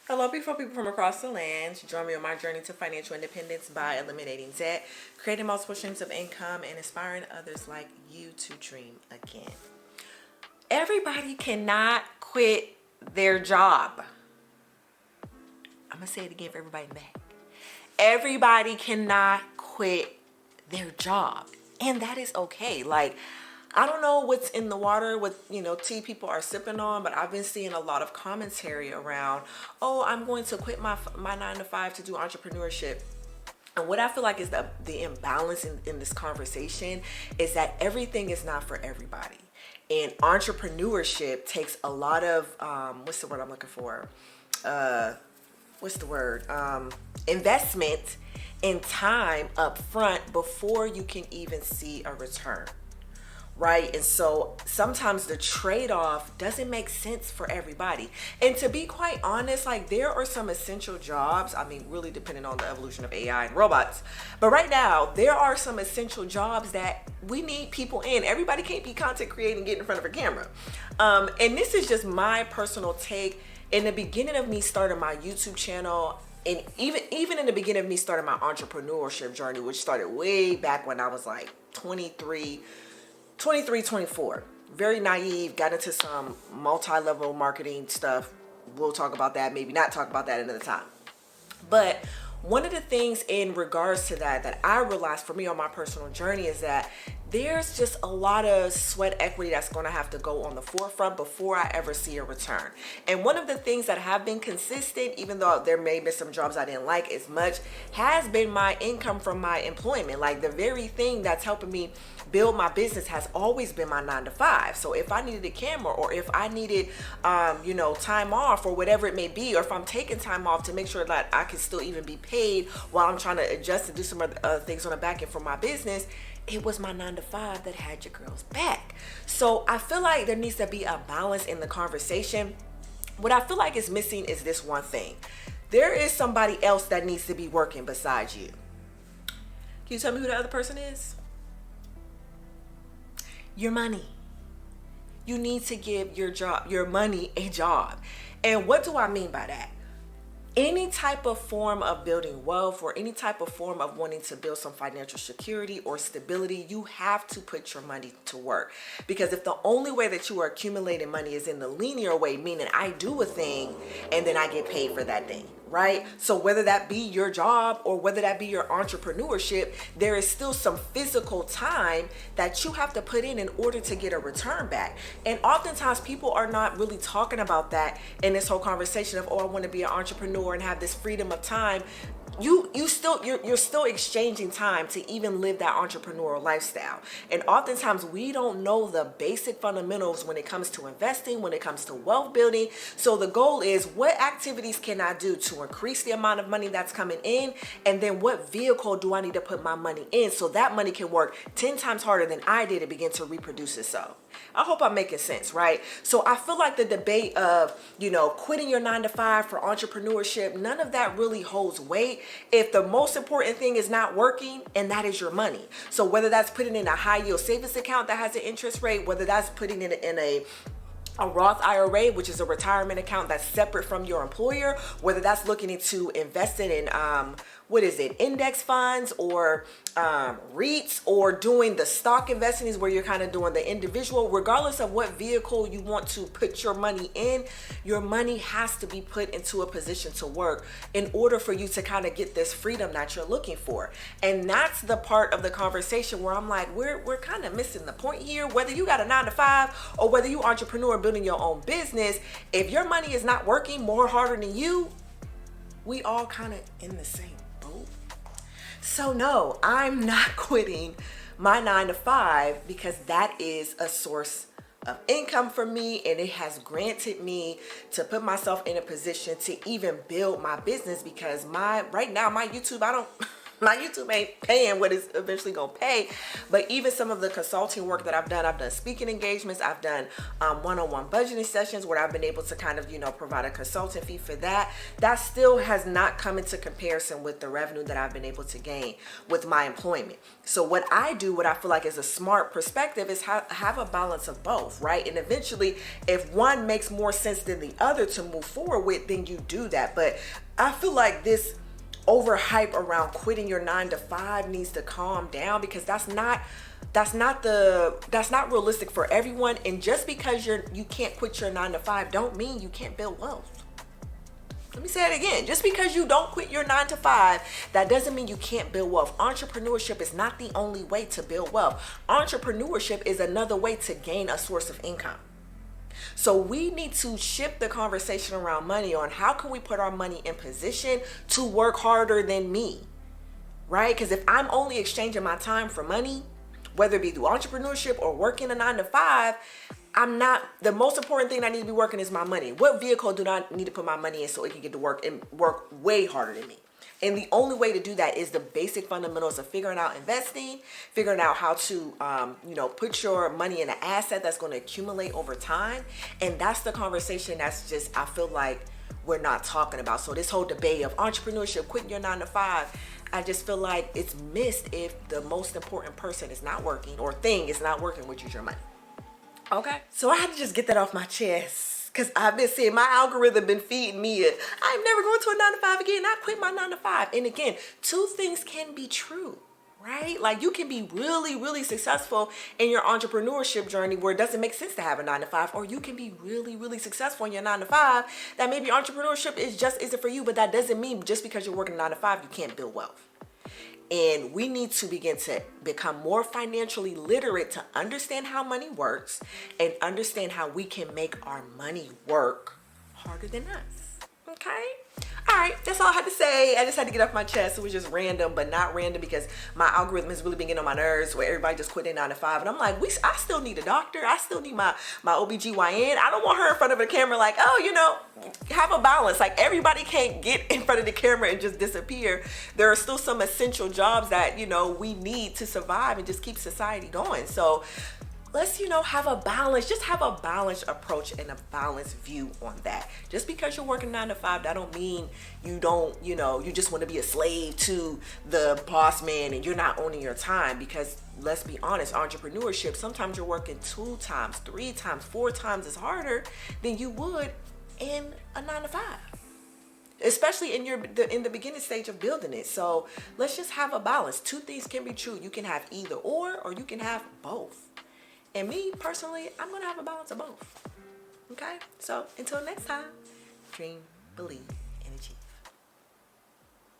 Hello, beautiful people from across the land. Join me on my journey to financial independence by eliminating debt, creating multiple streams of income, and inspiring others like you to dream again. Everybody cannot quit their job. I'm going to say it again for everybody in the back. Everybody cannot quit their job. And that is okay. Like, I don't know what's in the water, what, tea people are sipping on, but I've been seeing a lot of commentary around, oh, I'm going to quit my 9 to 5 to do entrepreneurship. And what I feel like is the imbalance in this conversation is that everything is not for everybody. And entrepreneurship takes a lot of, what's the word I'm looking for? Investment and time up front before you can even see a return. Right? And so sometimes the trade-off doesn't make sense for everybody. And to be quite honest, like, there are some essential jobs, I mean, really depending on the evolution of AI and robots. But right now, there are some essential jobs that we need people in. Everybody can't be content creating, get in front of a camera. And this is just my personal take. In the beginning of me starting my YouTube channel, and even in the beginning of me starting my entrepreneurship journey, which started way back when I was like 23, 24, very naive, got into some multi-level marketing stuff. We'll talk about that, maybe not talk about that another time. But one of the things in regards to that I realized for me on my personal journey is that there's just a lot of sweat equity that's going to have to go on the forefront before I ever see a return. And one of the things that have been consistent, even though there may be some jobs I didn't like as much, has been my income from my employment. Like, the very thing that's helping me build my business has always been my 9 to 5. So if I needed a camera, or if I needed, time off, or whatever it may be, or if I'm taking time off to make sure that I can still even be paid while I'm trying to adjust and do some other things on the back end for my business, it was my 9 to 5 that had your girl's back. So I feel like there needs to be a balance in the conversation. What I feel like is missing is this one thing. There is somebody else that needs to be working besides you. Can you tell me who the other person is? Your money. You need to give your money a job. And what do I mean by that? Any type of form of building wealth, or any type of form of wanting to build some financial security or stability, you have to put your money to work. Because if the only way that you are accumulating money is in the linear way, meaning I do a thing and then I get paid for that thing, right? So whether that be your job or whether that be your entrepreneurship, there is still some physical time that you have to put in order to get a return back. And oftentimes people are not really talking about that in this whole conversation of, oh, I want to be an entrepreneur and have this freedom of time. You're still exchanging time to even live that entrepreneurial lifestyle. And oftentimes we don't know the basic fundamentals when it comes to investing, when it comes to wealth building. So the goal is, what activities can I do to increase the amount of money that's coming in? And then what vehicle do I need to put my money in so that money can work 10 times harder than I did to begin to reproduce itself? I hope I'm making sense, right? So I feel like the debate of, quitting your 9 to 5 for entrepreneurship, none of that really holds weight if the most important thing is not working, and that is your money. So whether that's putting in a high yield savings account that has an interest rate, whether that's putting in a Roth IRA, which is a retirement account that's separate from your employer, whether that's looking into investing in index funds or REITs, or doing the stock investings where you're kind of doing the individual, regardless of what vehicle you want to put your money in, your money has to be put into a position to work in order for you to kind of get this freedom that you're looking for. And that's the part of the conversation where I'm like, we're kind of missing the point here. Whether you got a 9 to 5 or whether you entrepreneur building your own business, if your money is not working more harder than you, we all kind of in the same boat. So no, I'm not quitting my 9 to 5 because that is a source of income for me, and it has granted me to put myself in a position to even build my business. Because right now my YouTube, My YouTube ain't paying what it's eventually gonna pay. But even some of the consulting work that I've done speaking engagements, I've done one-on-one budgeting sessions where I've been able to kind of, you know, provide a consultant fee for that. That still has not come into comparison with the revenue that I've been able to gain with my employment. So what I do, what I feel like is a smart perspective, is have a balance of both, right? And eventually, if one makes more sense than the other to move forward with, then you do that. But I feel like this overhype around quitting your 9 to 5 needs to calm down, because that's not realistic for everyone. And just because you can't quit your 9 to 5 don't mean you can't build wealth. Let me say it again. Just because you don't quit your 9 to 5, that doesn't mean you can't build wealth. Entrepreneurship is not the only way to build wealth. Entrepreneurship is another way to gain a source of income. So we need to shift the conversation around money on how can we put our money in position to work harder than me, right? Because if I'm only exchanging my time for money, whether it be through entrepreneurship or working a 9 to 5, the most important thing I need to be working is my money. What vehicle do I need to put my money in so it can get to work and work way harder than me? And the only way to do that is the basic fundamentals of figuring out investing, figuring out how to, put your money in an asset that's going to accumulate over time. And that's the conversation that's just, I feel like we're not talking about. So this whole debate of entrepreneurship, quitting your 9 to 5, I just feel like it's missed if the most important person is not working or thing is not working, which is your money. Okay. So I had to just get that off my chest. Because I've been seeing my algorithm been feeding me I'm never going to a 9 to 5 again. I quit my 9 to 5. And again, two things can be true, right? Like you can be really, really successful in your entrepreneurship journey where it doesn't make sense to have a 9 to 5, or you can be really, really successful in your 9 to 5 that maybe entrepreneurship isn't for you, but that doesn't mean just because you're working 9 to 5, you can't build wealth. And we need to begin to become more financially literate to understand how money works and understand how we can make our money work harder than us. Okay? All right, that's all I had to say. I just had to get off my chest. It was just random, but not random because my algorithm has really been getting on my nerves where everybody just quit their 9 to 5. And I'm like, I still need a doctor. I still need my OBGYN. I don't want her in front of a camera like, have a balance. Like everybody can't get in front of the camera and just disappear. There are still some essential jobs that, we need to survive and just keep society going. So let's, have a balance. Just have a balanced approach and a balanced view on that. Just because you're working 9 to 5, that don't mean you don't, you just want to be a slave to the boss man and you're not owning your time. Because let's be honest, entrepreneurship, sometimes you're working 2 times, 3 times, 4 times as harder than you would in a 9 to 5. Especially in the beginning stage of building it. So let's just have a balance. Two things can be true. You can have either or you can have both. And me, personally, I'm going to have a balance of both. Okay? So, until next time, dream, believe.